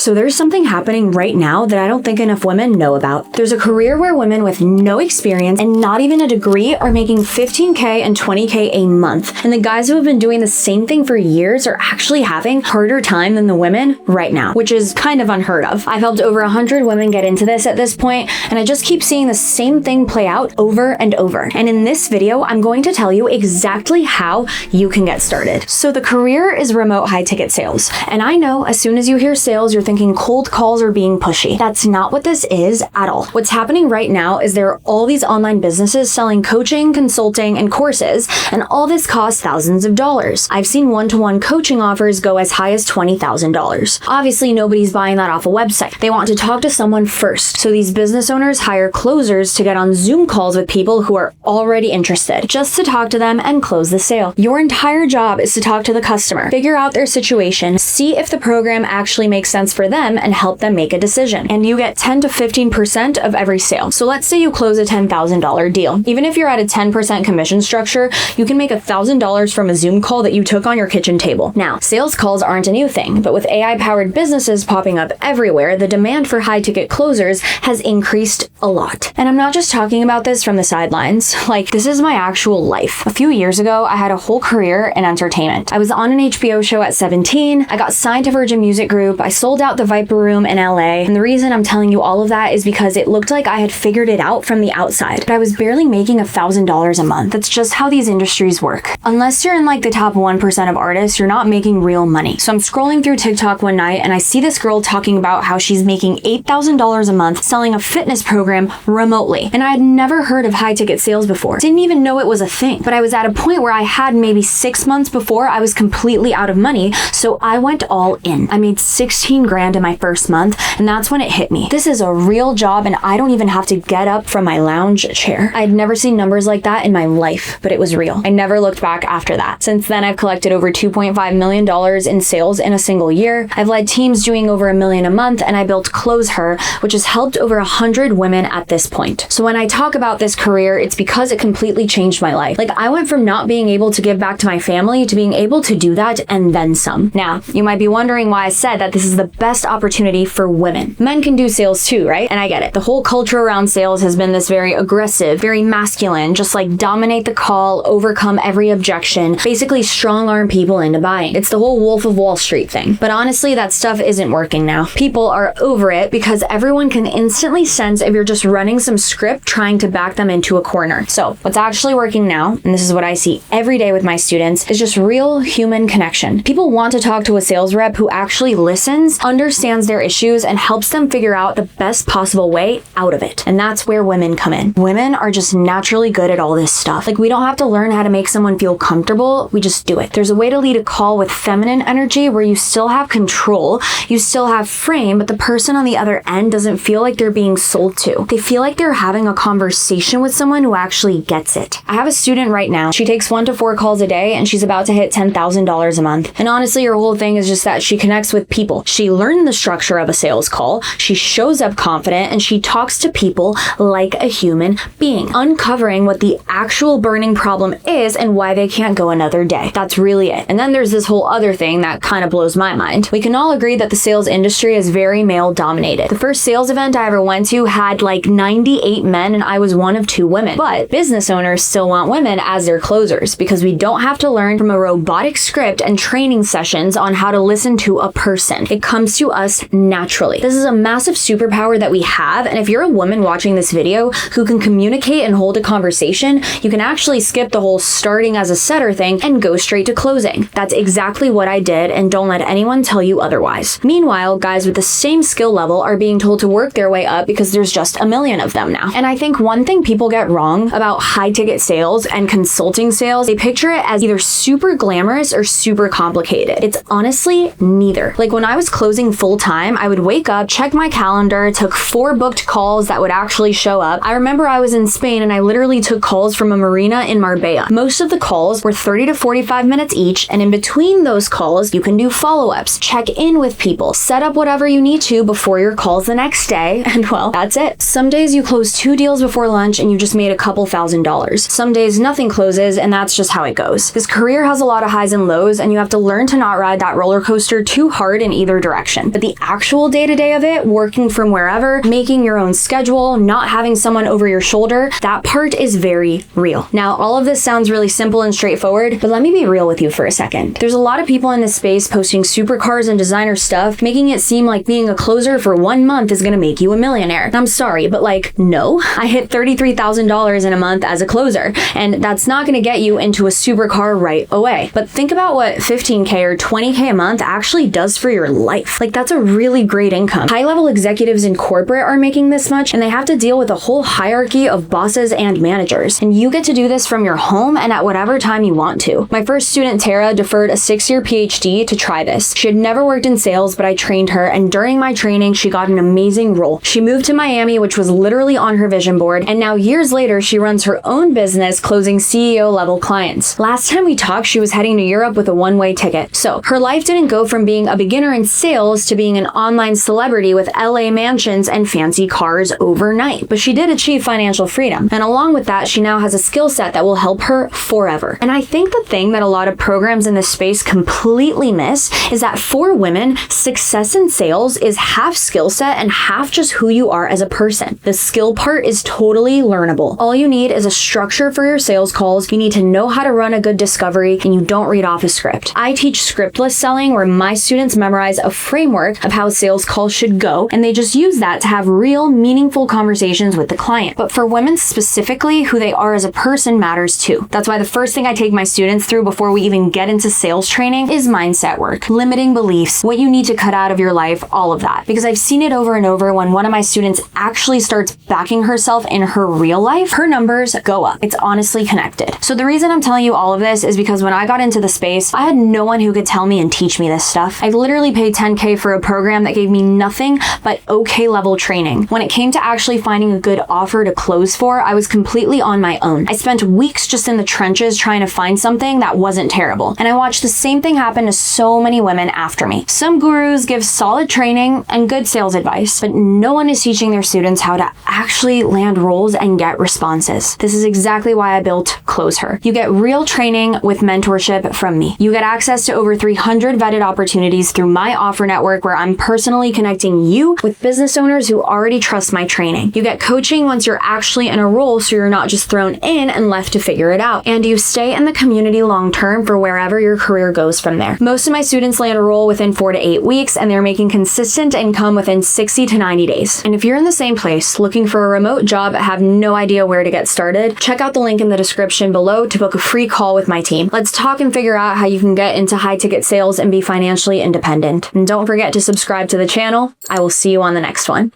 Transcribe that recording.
So there's something happening right now that I don't think enough women know about. There's a career where women with no experience and not even a degree are making $15K and $20K a month. And the guys who have been doing the same thing for years are actually having harder time than the women right now, which is kind of unheard of. I've helped over 100 women get into this at this point, and I just keep seeing the same thing play out over and over. And in this video, I'm going to tell you exactly how you can get started. So the career is remote high ticket sales. And I know as soon as you hear sales, you're thinking cold calls are being pushy. That's not what this is at all. What's happening right now is there are all these online businesses selling coaching, consulting, and courses, and all this costs thousands of dollars. I've seen one-to-one coaching offers go as high as $20,000. Obviously, nobody's buying that off a website. They want to talk to someone first. So these business owners hire closers to get on Zoom calls with people who are already interested, just to talk to them and close the sale. Your entire job is to talk to the customer, figure out their situation, see if the program actually makes sense for them, and help them make a decision. And you get 10 to 15% of every sale. So let's say you close a $10,000 deal. Even if you're at a 10% commission structure, you can make $1,000 from a Zoom call that you took on your kitchen table. Now, sales calls aren't a new thing, but with AI-powered businesses popping up everywhere, the demand for high-ticket closers has increased a lot. And I'm not just talking about this from the sidelines. Like, this is my actual life. A few years ago, I had a whole career in entertainment. I was on an HBO show at 17. I got signed to Virgin Music Group. I sold out the Viper Room in LA. And the reason I'm telling you all of that is because it looked like I had figured it out from the outside, but I was barely making $1,000 a month. That's just how these industries work. Unless you're in like the top 1% of artists, you're not making real money. So I'm scrolling through TikTok one night and I see this girl talking about how she's making $8,000 a month selling a fitness program remotely. And I had never heard of high ticket sales before. Didn't even know it was a thing. But I was at a point where I had maybe 6 months before I was completely out of money. So I went all in. I made 16 grand in my first month, and that's when it hit me. This is a real job and I don't even have to get up from my lounge chair. I'd never seen numbers like that in my life, but it was real. I never looked back after that. Since then, I've collected over $2.5 million in sales in a single year. I've led teams doing over $1 million a month, and I built Close Her, which has helped over 100 women at this point. So when I talk about this career, it's because it completely changed my life. Like, I went from not being able to give back to my family to being able to do that and then some. Now, you might be wondering why I said that this is the best opportunity for women. Men can do sales too, right? And I get it. The whole culture around sales has been this very aggressive, very masculine, just like dominate the call, overcome every objection, basically strong arm people into buying. It's the whole Wolf of Wall Street thing. But honestly, that stuff isn't working now. People are over it because everyone can instantly sense if you're just running some script trying to back them into a corner. So what's actually working now, and this is what I see every day with my students, is just real human connection. People want to talk to a sales rep who actually listens, understands their issues, and helps them figure out the best possible way out of it. And that's where women come in. Women are just naturally good at all this stuff. Like, we don't have to learn how to make someone feel comfortable, we just do it. There's a way to lead a call with feminine energy where you still have control, you still have frame, but the person on the other end doesn't feel like they're being sold to. They feel like they're having a conversation with someone who actually gets it. I have a student right now. She takes 1 to 4 calls a day and she's about to hit $10,000 a month. And honestly, her whole thing is just that she connects with people. She learned the structure of a sales call. She shows up confident and she talks to people like a human being, uncovering what the actual burning problem is and why they can't go another day. That's really it. And then there's this whole other thing that kind of blows my mind. We can all agree that the sales industry is very male dominated. The first sales event I ever went to had like 98 men and I was one of 2 women. But business owners still want women as their closers because we don't have to learn from a robotic script and training sessions on how to listen to a person. It comes to us naturally. This is a massive superpower that we have, and if you're a woman watching this video who can communicate and hold a conversation, you can actually skip the whole starting as a setter thing and go straight to closing. That's exactly what I did, and don't let anyone tell you otherwise. Meanwhile, guys with the same skill level are being told to work their way up because there's just a million of them now. And I think one thing people get wrong about high ticket sales and consulting sales, they picture it as either super glamorous or super complicated. It's honestly neither. Like, when I was closing full time, I would wake up, check my calendar, took 4 booked calls that would actually show up. I remember I was in Spain and I literally took calls from a marina in Marbella. Most of the calls were 30 to 45 minutes each, and in between those calls, you can do follow-ups, check in with people, set up whatever you need to before your calls the next day, and well, that's it. Some days you close 2 deals before lunch and you just made a couple $1,000s. Some days nothing closes, and that's just how it goes. This career has a lot of highs and lows, and you have to learn to not ride that roller coaster too hard in either direction. motion. But the actual day-to-day of it, working from wherever, making your own schedule, not having someone over your shoulder, that part is very real. Now, all of this sounds really simple and straightforward, but let me be real with you for a second. There's a lot of people in this space posting supercars and designer stuff, making it seem like being a closer for 1 month is gonna make you a millionaire. I'm sorry, but like, no. I hit $33,000 in a month as a closer, and that's not gonna get you into a supercar right away. But think about what 15K or 20K a month actually does for your life. Like, that's a really great income. High-level executives in corporate are making this much, and they have to deal with a whole hierarchy of bosses and managers. And you get to do this from your home and at whatever time you want to. My first student, Tara, deferred a 6-year PhD to try this. She had never worked in sales, but I trained her, and during my training, she got an amazing role. She moved to Miami, which was literally on her vision board, and now years later, she runs her own business closing CEO-level clients. Last time we talked, she was heading to Europe with a one-way ticket. So her life didn't go from being a beginner in sales to being an online celebrity with LA mansions and fancy cars overnight. But she did achieve financial freedom. And along with that, she now has a skill set that will help her forever. And I think the thing that a lot of programs in this space completely miss is that for women, success in sales is half skill set and half just who you are as a person. The skill part is totally learnable. All you need is a structure for your sales calls. You need to know how to run a good discovery, and you don't read off a script. I teach scriptless selling, where my students memorize a framework of how sales calls should go, and they just use that to have real, meaningful conversations with the client. But for women specifically, who they are as a person matters too. That's why the first thing I take my students through before we even get into sales training is mindset work, limiting beliefs, what you need to cut out of your life, all of that. Because I've seen it over and over when one of my students actually starts backing herself in her real life, her numbers go up. It's honestly connected. So the reason I'm telling you all of this is because when I got into the space, I had no one who could tell me and teach me this stuff. I literally paid 10K for a program that gave me nothing but okay level training. When it came to actually finding a good offer to close for, I was completely on my own. I spent weeks just in the trenches trying to find something that wasn't terrible. And I watched the same thing happen to so many women after me. Some gurus give solid training and good sales advice, but no one is teaching their students how to actually land roles and get responses. This is exactly why I built Close Her. You get real training with mentorship from me. You get access to over 300 vetted opportunities through my offer network, where I'm personally connecting you with business owners who already trust my training. You get coaching once you're actually in a role, so you're not just thrown in and left to figure it out. And you stay in the community long term for wherever your career goes from there. Most of my students land a role within 4 to 8 weeks, and they're making consistent income within 60 to 90 days. And if you're in the same place, looking for a remote job but have no idea where to get started, check out the link in the description below to book a free call with my team. Let's talk and figure out how you can get into high ticket sales and be financially independent. And don't forget to subscribe to the channel. I will see you on the next one.